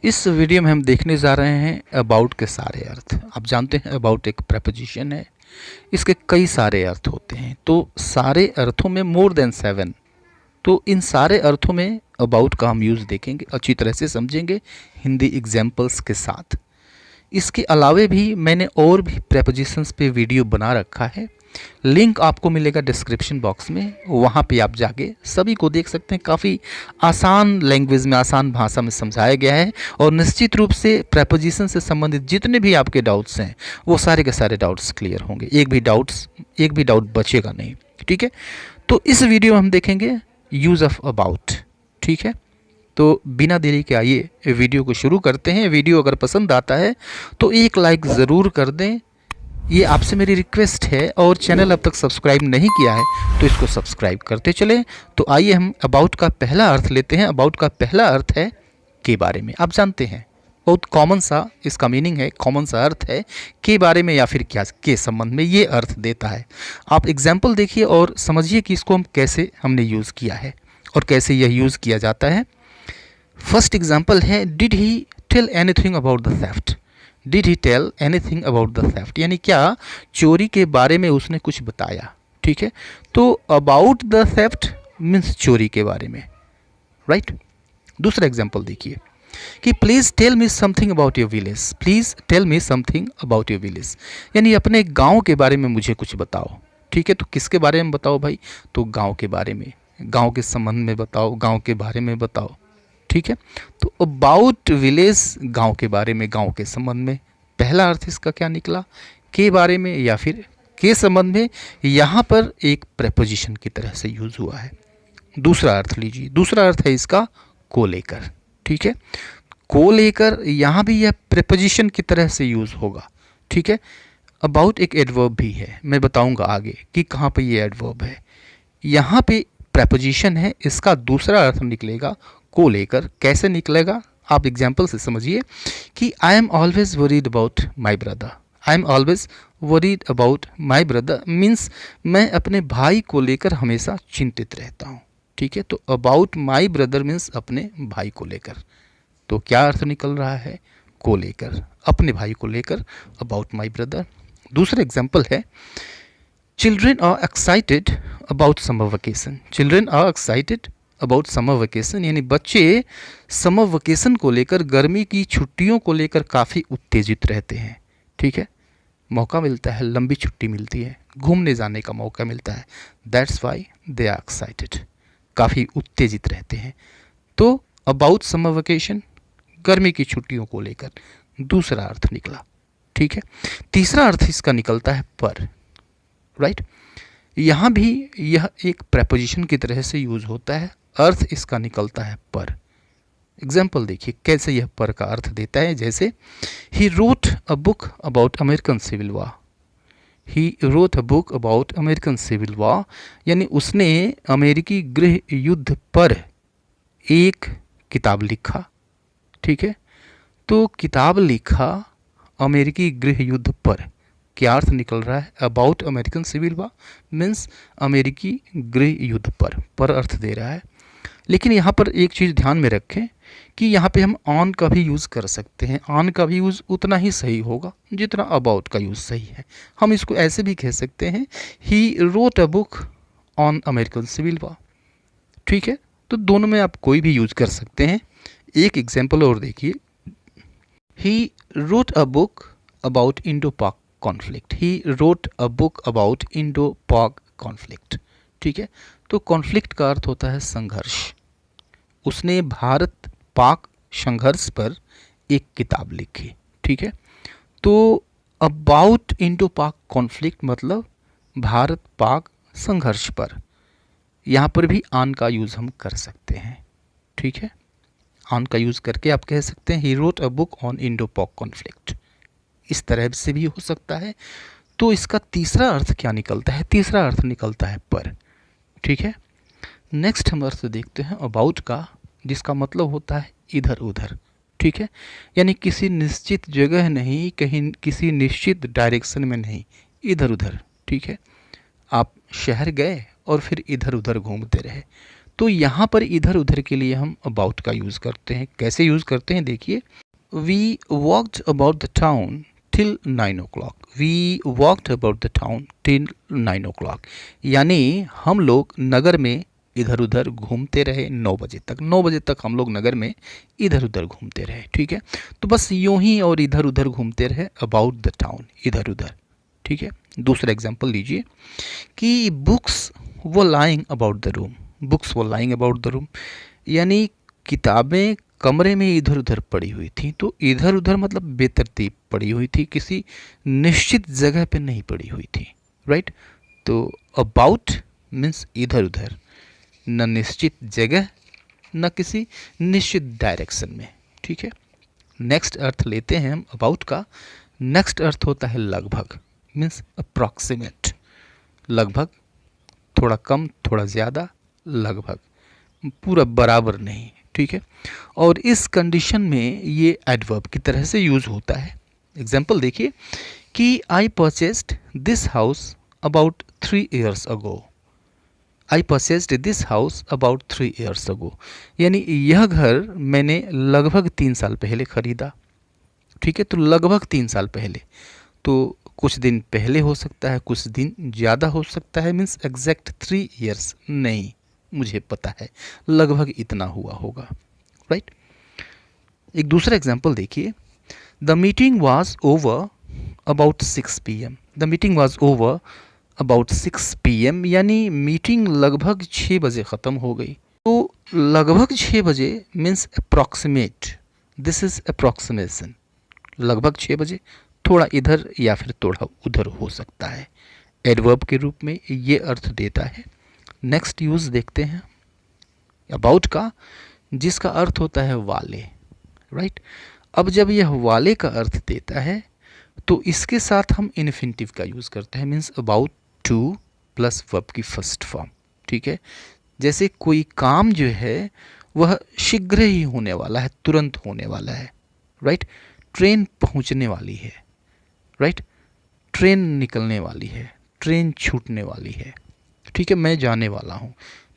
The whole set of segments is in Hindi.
इस वीडियो में हम देखने जा रहे हैं अबाउट के सारे अर्थ। आप जानते हैं अबाउट एक प्रपोजिशन है, इसके कई सारे अर्थ होते हैं। तो सारे अर्थों में मोर देन 7, तो इन सारे अर्थों में अबाउट का हम यूज़ देखेंगे, अच्छी तरह से समझेंगे हिंदी एग्जाम्पल्स के साथ। इसके अलावे भी मैंने और भी प्रपोजिशंस पे वीडियो बना रखा है, लिंक आपको मिलेगा डिस्क्रिप्शन बॉक्स में, वहाँ पे आप जाके सभी को देख सकते हैं। काफ़ी आसान लैंग्वेज में, आसान भाषा में समझाया गया है और निश्चित रूप से प्रपोजिशन से संबंधित जितने भी आपके डाउट्स हैं वो सारे के सारे डाउट्स क्लियर होंगे, एक भी डाउट बचेगा नहीं। ठीक है, तो इस वीडियो में हम देखेंगे यूज़ ऑफ अबाउट। ठीक है, तो बिना देरी के आइए वीडियो को शुरू करते हैं। वीडियो अगर पसंद आता है तो एक लाइक ज़रूर कर दें, ये आपसे मेरी रिक्वेस्ट है। और चैनल अब तक सब्सक्राइब नहीं किया है तो इसको सब्सक्राइब करते चलें। तो आइए हम अबाउट का पहला अर्थ लेते हैं। अबाउट का पहला अर्थ है के बारे में। आप जानते हैं बहुत कॉमन सा इसका मीनिंग है, कॉमन सा अर्थ है के बारे में या फिर क्या के संबंध में ये अर्थ देता है। आप एग्जाम्पल देखिए और समझिए कि इसको हम कैसे हमने यूज़ किया है और कैसे यह यूज़ किया जाता है। फर्स्ट एग्जाम्पल है, did he tell anything about the theft. Did he tell anything about the theft, यानी क्या चोरी के बारे में उसने कुछ बताया। ठीक है, तो अबाउट द थेफ्ट मीन्स चोरी के बारे में, राइट। दूसरा एग्जाम्पल देखिए कि please tell me something about your village. Please tell me something about your village, यानी अपने गांव के बारे में मुझे कुछ बताओ। ठीक है, तो किसके बारे में बताओ भाई? तो गांव के बारे में, गांव के संबंध में बताओ, गांव के बारे में बताओ। ठीक है, तो अबाउट विलेज गांव के बारे में, गांव के संबंध में। पहला अर्थ इसका क्या निकला? के बारे में या फिर के संबंध में। यहाँ पर एक प्रेपोजिशन की तरह से यूज हुआ है। दूसरा अर्थ लीजिए, दूसरा अर्थ है इसका को लेकर। ठीक है, को लेकर यहाँ भी यह प्रेपोजिशन की तरह से यूज होगा। ठीक है, अबाउट एक एडवर्ब भी है, मैं बताऊंगा आगे कि कहाँ पे ये एडवर्ब है। यहाँ पे प्रेपोजिशन है, इसका दूसरा अर्थ निकलेगा को लेकर। कैसे निकलेगा आप एग्जाम्पल से समझिए कि I am always worried about my brother. I am always worried about my brother means मैं अपने भाई को लेकर हमेशा चिंतित रहता हूँ। ठीक है, तो अबाउट माई ब्रदर मीन्स अपने भाई को लेकर। तो क्या अर्थ निकल रहा है? को लेकर, अपने भाई को लेकर, अबाउट माई ब्रदर। दूसरा एग्जाम्पल है, children are excited about summer vacation. Children are excited about summer vacation, यानी बच्चे समर वेकेशन को लेकर, गर्मी की छुट्टियों को लेकर काफ़ी उत्तेजित रहते हैं। ठीक है, मौका मिलता है, लंबी छुट्टी मिलती है, घूमने जाने का मौका मिलता है, that's why they are excited, काफ़ी उत्तेजित रहते हैं। तो अबाउट समर वेकेशन, गर्मी की छुट्टियों को लेकर, दूसरा अर्थ निकला। ठीक है, तीसरा अर्थ इसका निकलता है पर, राइट। यहाँ भी यह एक प्रेपोजिशन की तरह से यूज होता है, अर्थ इसका निकलता है पर। एग्जाम्पल देखिए कैसे यह पर का अर्थ देता है, जैसे he wrote a book about American civil war. He wrote a book about American civil war, यानी उसने अमेरिकी गृह युद्ध पर एक किताब लिखा। ठीक है, तो किताब लिखा अमेरिकी गृह युद्ध पर, क्या अर्थ निकल रहा है? About American civil war means अमेरिकी गृह युद्ध पर अर्थ दे रहा है। लेकिन यहाँ पर एक चीज़ ध्यान में रखें कि यहाँ पे हम ऑन का भी यूज़ कर सकते हैं। ऑन का भी यूज़ उतना ही सही होगा जितना अबाउट का यूज़ सही है। हम इसको ऐसे भी कह सकते हैं, he wrote a book on American civil war. ठीक है, तो दोनों में आप कोई भी यूज़ कर सकते हैं। एक एग्जाम्पल और देखिए, he wrote a book about Indo Pak conflict. He wrote a book about Indo Pak conflict. ठीक है, तो कॉन्फ्लिक्ट का अर्थ होता है संघर्ष। उसने भारत पाक संघर्ष पर एक किताब लिखी। ठीक है, तो अबाउट इंडो पाक कॉन्फ्लिक्ट मतलब भारत पाक संघर्ष पर। यहाँ पर भी ऑन का यूज़ हम कर सकते हैं। ठीक है, ऑन का यूज़ करके आप कह सकते हैं he wrote a book on Indo Pak conflict, इस तरह से भी हो सकता है। तो इसका तीसरा अर्थ क्या निकलता है? तीसरा अर्थ निकलता है पर। ठीक है, नेक्स्ट हम अर्थ देखते हैं अबाउट का, जिसका मतलब होता है इधर उधर। ठीक है, यानी किसी निश्चित जगह नहीं, कहीं किसी निश्चित डायरेक्शन में नहीं, इधर उधर। ठीक है, आप शहर गए और फिर इधर उधर घूमते रहे, तो यहाँ पर इधर उधर के लिए हम अबाउट का यूज़ करते हैं। कैसे यूज़ करते हैं देखिए, we walked about the town till 9 o'clock। We walked about the town till 9 o'clock, यानी हम लोग नगर में इधर उधर घूमते रहे 9 बजे तक। 9 बजे तक हम लोग नगर में इधर उधर घूमते रहे। ठीक है, तो बस यूं ही और इधर उधर घूमते रहे, अबाउट द टाउन, इधर उधर। ठीक है, दूसरा एग्जांपल लीजिए कि बुक्स वो lying about the room. Books वो लाइंग अबाउट द रूम, यानी किताबें कमरे में इधर उधर पड़ी हुई थी। तो इधर उधर मतलब बेतरतीब पड़ी हुई थी, किसी निश्चित जगह पे नहीं पड़ी हुई थी। राइट, तो अबाउट मीन्स इधर उधर, न निश्चित जगह न किसी निश्चित डायरेक्शन में। ठीक है, नेक्स्ट अर्थ लेते हैं हम अबाउट का। नेक्स्ट अर्थ होता है लगभग, मीन्स अप्रॉक्सीमेट। लगभग, थोड़ा कम थोड़ा ज़्यादा, लगभग, पूरा बराबर नहीं। ठीक है, और इस कंडीशन में ये एडवर्ब की तरह से यूज़ होता है। एग्जाम्पल देखिए कि I purchased this house about 3 years ago। I purchased this house about 3 years ago, यानी यह घर मैंने लगभग 3 साल पहले खरीदा। ठीक है, तो लगभग 3 साल पहले, तो कुछ दिन पहले हो सकता है, कुछ दिन ज़्यादा हो सकता है, मीन्स एग्जैक्ट 3 years नहीं, मुझे पता है लगभग इतना हुआ होगा। राइट, एक दूसरा एग्जाम्पल देखिए, the meeting was over about 6 PM। The meeting was over about 6 PM, यानी मीटिंग लगभग 6 बजे ख़त्म हो गई। तो लगभग 6 बजे means approximate, this is approximation. लगभग 6 बजे, थोड़ा इधर या फिर थोड़ा उधर हो सकता है, एडवर्ब के रूप में ये अर्थ देता है। नेक्स्ट यूज़ देखते हैं अबाउट का, जिसका अर्थ होता है वाले। राइट, अब जब यह वाले का अर्थ देता है तो इसके साथ हम इन्फिनिटिव का यूज़ करते हैं, means about two plus verb की फर्स्ट फॉर्म। ठीक है, जैसे कोई काम जो है वह शीघ्र ही होने वाला है, तुरंत होने वाला है। राइट, ट्रेन पहुंचने वाली है। राइट, ट्रेन निकलने वाली है, ट्रेन छूटने वाली है। ठीक है, मैं जाने वाला हूँ,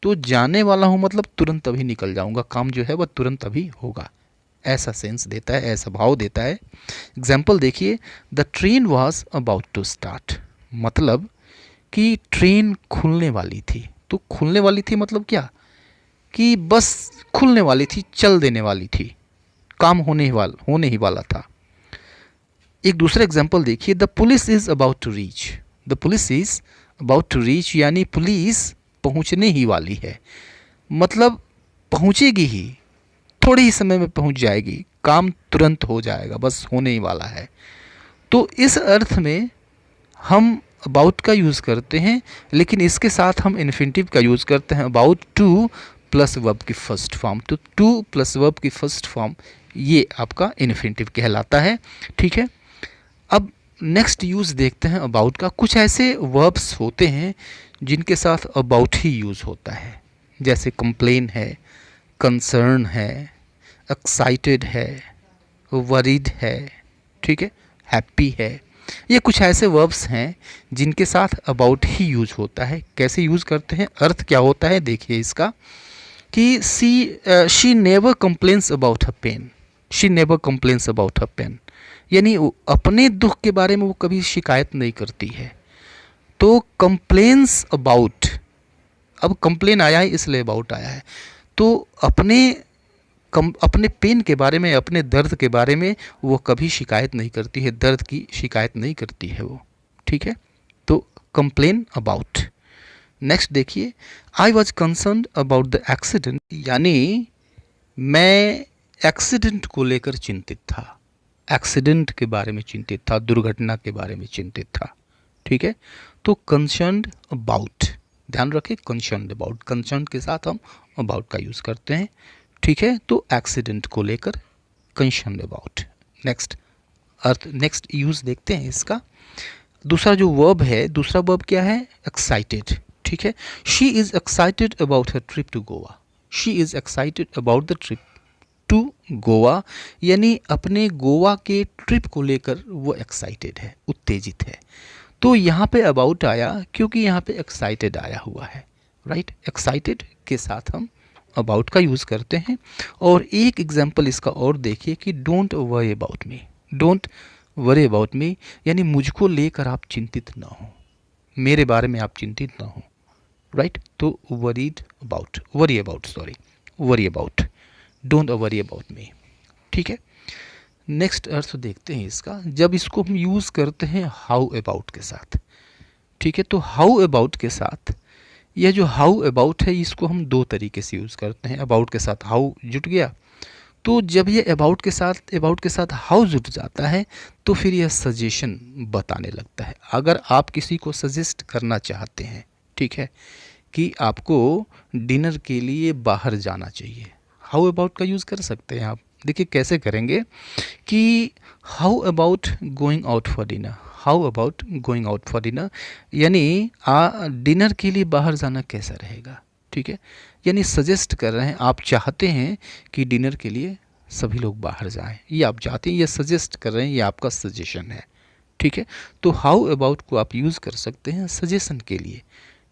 तो जाने वाला हूँ मतलब तुरंत अभी निकल जाऊँगा, काम जो है वह तुरंत अभी होगा, ऐसा सेंस देता है, ऐसा भाव देता है। एग्जाम्पल देखिए, the train was about to start, मतलब कि ट्रेन खुलने वाली थी। तो खुलने वाली थी मतलब क्या, कि बस खुलने वाली थी, चल देने वाली थी, काम होने ही वाला था। एक दूसरा एग्जाम्पल देखिए, the police is about to reach. The police is about to reach, यानी पुलिस पहुंचने ही वाली है, मतलब पहुंचेगी ही, थोड़े ही समय में पहुंच जाएगी, काम तुरंत हो जाएगा, बस होने ही वाला है। तो इस अर्थ में हम अबाउट का यूज़ करते हैं, लेकिन इसके साथ हम इन्फिनिटिव का यूज़ करते हैं, अबाउट टू प्लस वर्ब की फर्स्ट फॉर्म। तो टू प्लस वर्ब की फर्स्ट फॉर्म ये आपका इन्फिनिटिव कहलाता है। ठीक है, अब नेक्स्ट यूज़ देखते हैं अबाउट का। कुछ ऐसे वर्ब्स होते हैं जिनके साथ अबाउट ही यूज़ होता है, जैसे कंप्लेन है, कंसर्न है, एक्साइटेड है, वरीड है। ठीक है, हैप्पी है। ये कुछ ऐसे वर्ब्स हैं जिनके साथ अबाउट ही यूज होता है। कैसे यूज़ करते हैं, अर्थ क्या होता है देखिए इसका, कि she never complains about her pain. She never complains about her pain, यानी अपने दुख के बारे में वो कभी शिकायत नहीं करती है। तो कंप्लेन्स अबाउट, अब कंप्लेन आया है इसलिए अबाउट आया है, तो अपने पेन के बारे में, अपने दर्द के बारे में वो कभी शिकायत नहीं करती है, दर्द की शिकायत नहीं करती है वो। ठीक है, तो कंप्लेन अबाउट। नेक्स्ट देखिए, I was concerned about the accident, यानी मैं एक्सीडेंट को लेकर चिंतित था, एक्सीडेंट के बारे में चिंतित था, दुर्घटना के बारे में चिंतित था। ठीक है, तो कंसर्न्ड अबाउट, ध्यान रखें, कंसर्न्ड अबाउट, कंसर्न्ड के साथ हम अबाउट का यूज़ करते हैं। ठीक है, तो एक्सीडेंट को लेकर concerned about. Next earth, next use देखते हैं इसका। दूसरा जो वर्ब है, दूसरा वर्ब क्या है, एक्साइटेड। ठीक है, she is excited about her trip to Goa. She is excited about the trip to Goa, यानी अपने गोवा के ट्रिप को लेकर वो एक्साइटेड है, उत्तेजित है। तो यहाँ पे अबाउट आया क्योंकि यहाँ पे एक्साइटेड आया हुआ है। राइट, एक्साइटेड के साथ हम अबाउट का यूज़ करते हैं। और एक एग्जांपल इसका और देखिए कि don't worry about me. Don't worry about me यानी मुझको लेकर आप चिंतित ना हो, मेरे बारे में आप चिंतित ना हो, राइट। तो worry about, don't worry about me, ठीक है। नेक्स्ट अर्थ देखते हैं इसका, जब इसको हम यूज़ करते हैं हाउ अबाउट के साथ, ठीक है। तो हाउ अबाउट के साथ, यह जो हाउ अबाउट है इसको हम दो तरीके से यूज़ करते हैं। अबाउट के साथ हाउ जुट गया, तो जब ये अबाउट के साथ हाउ जुट जाता है तो फिर यह सजेशन बताने लगता है। अगर आप किसी को सजेस्ट करना चाहते हैं, ठीक है, कि आपको डिनर के लिए बाहर जाना चाहिए, हाउ अबाउट का यूज़ कर सकते हैं आप। देखिए कैसे करेंगे कि how about going out for dinner, how about going out for dinner यानी डिनर के लिए बाहर जाना कैसा रहेगा, ठीक है। यानी सजेस्ट कर रहे हैं, आप चाहते हैं कि डिनर के लिए सभी लोग बाहर जाएं, ये आप चाहते हैं, ये सजेस्ट कर रहे हैं, ये आपका सजेशन है, ठीक है। तो हाउ अबाउट को आप यूज़ कर सकते हैं सजेशन के लिए,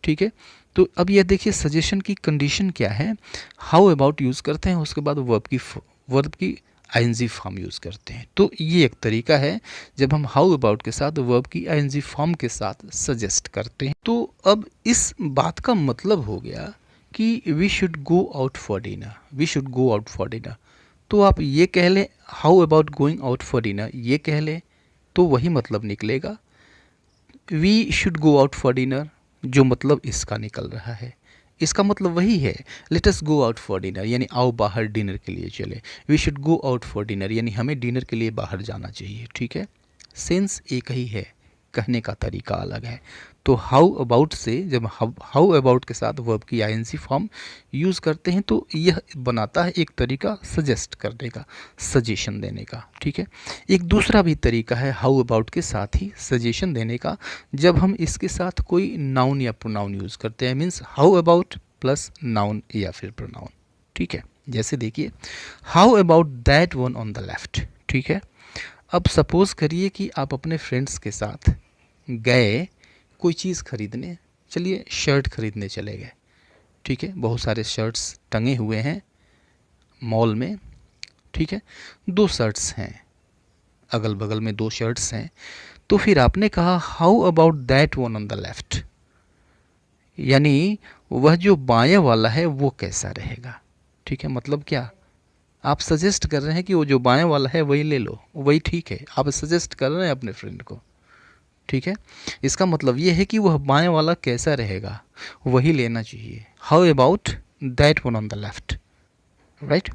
ठीक है। तो अब यह देखिए सजेशन की कंडीशन क्या है, हाउ अबाउट यूज़ करते हैं, उसके बाद वर्ब की आईएनजी फॉर्म यूज़ करते हैं। तो ये एक तरीका है जब हम हाउ अबाउट के साथ वर्ब की आईएनजी फॉर्म के साथ सजेस्ट करते हैं। तो अब इस बात का मतलब हो गया कि we should go out for dinner, we should go out for dinner. तो आप ये कह लें how about going out for dinner, ये कह लें तो वही मतलब निकलेगा। We should go out for dinner जो मतलब इसका निकल रहा है, इसका मतलब वही है, let us go out for dinner यानी आओ बाहर डिनर के लिए चले। We should go out for dinner यानी हमें डिनर के लिए बाहर जाना चाहिए, ठीक है। सेंस एक ही है, कहने का तरीका अलग है। तो हाउ अबाउट से जब हाउ अबाउट के साथ वर्ब की आईएनसी फॉर्म यूज़ करते हैं तो यह बनाता है एक तरीका सजेस्ट करने का, सजेशन देने का, ठीक है। एक दूसरा भी तरीका है हाउ अबाउट के साथ ही सजेशन देने का, जब हम इसके साथ कोई नाउन या प्रोनाउन यूज़ करते हैं, means how about plus noun या फिर प्रोनाउन, ठीक है। जैसे देखिए how about that one on the left, ठीक है। अब सपोज़ करिए कि आप अपने फ्रेंड्स के साथ गए कोई चीज़ खरीदने, चलिए शर्ट खरीदने चले गए, ठीक है। बहुत सारे शर्ट्स टंगे हुए हैं मॉल में, ठीक है। दो शर्ट्स हैं, अगल बगल में दो शर्ट्स हैं। तो फिर आपने कहा how about that one on the left, यानी वह जो बाएं वाला है वो कैसा रहेगा, ठीक है। मतलब क्या, आप सजेस्ट कर रहे हैं कि वो जो बाएं वाला है वही ले लो, वही ठीक है, आप सजेस्ट कर रहे हैं अपने फ्रेंड को, ठीक है। इसका मतलब ये है कि वह बाएं वाला कैसा रहेगा वही लेना चाहिए, how about that one on the left, right.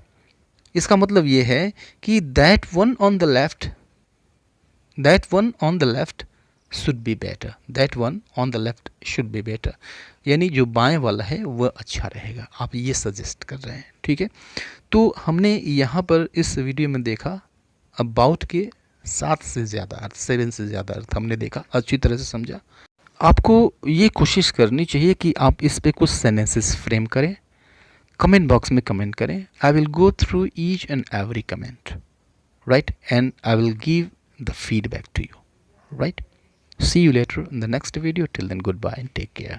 इसका मतलब ये है कि that one on the left should be better, that one on the left should be better यानी जो बाएं वाला है वह अच्छा रहेगा, आप ये सजेस्ट कर रहे हैं, ठीक है। तो हमने यहाँ पर इस वीडियो में देखा अबाउट के 7 से ज़्यादा अर्थ, 7 से ज़्यादा अर्थ हमने देखा, अच्छी तरह से समझा। आपको ये कोशिश करनी चाहिए कि आप इस पे कुछ सेंटेंसेस फ्रेम करें, कमेंट बॉक्स में कमेंट करें। I will go through each and every comment, right, and I will give the feedback to you, right. See you later in the next video. Till then, goodbye and take care.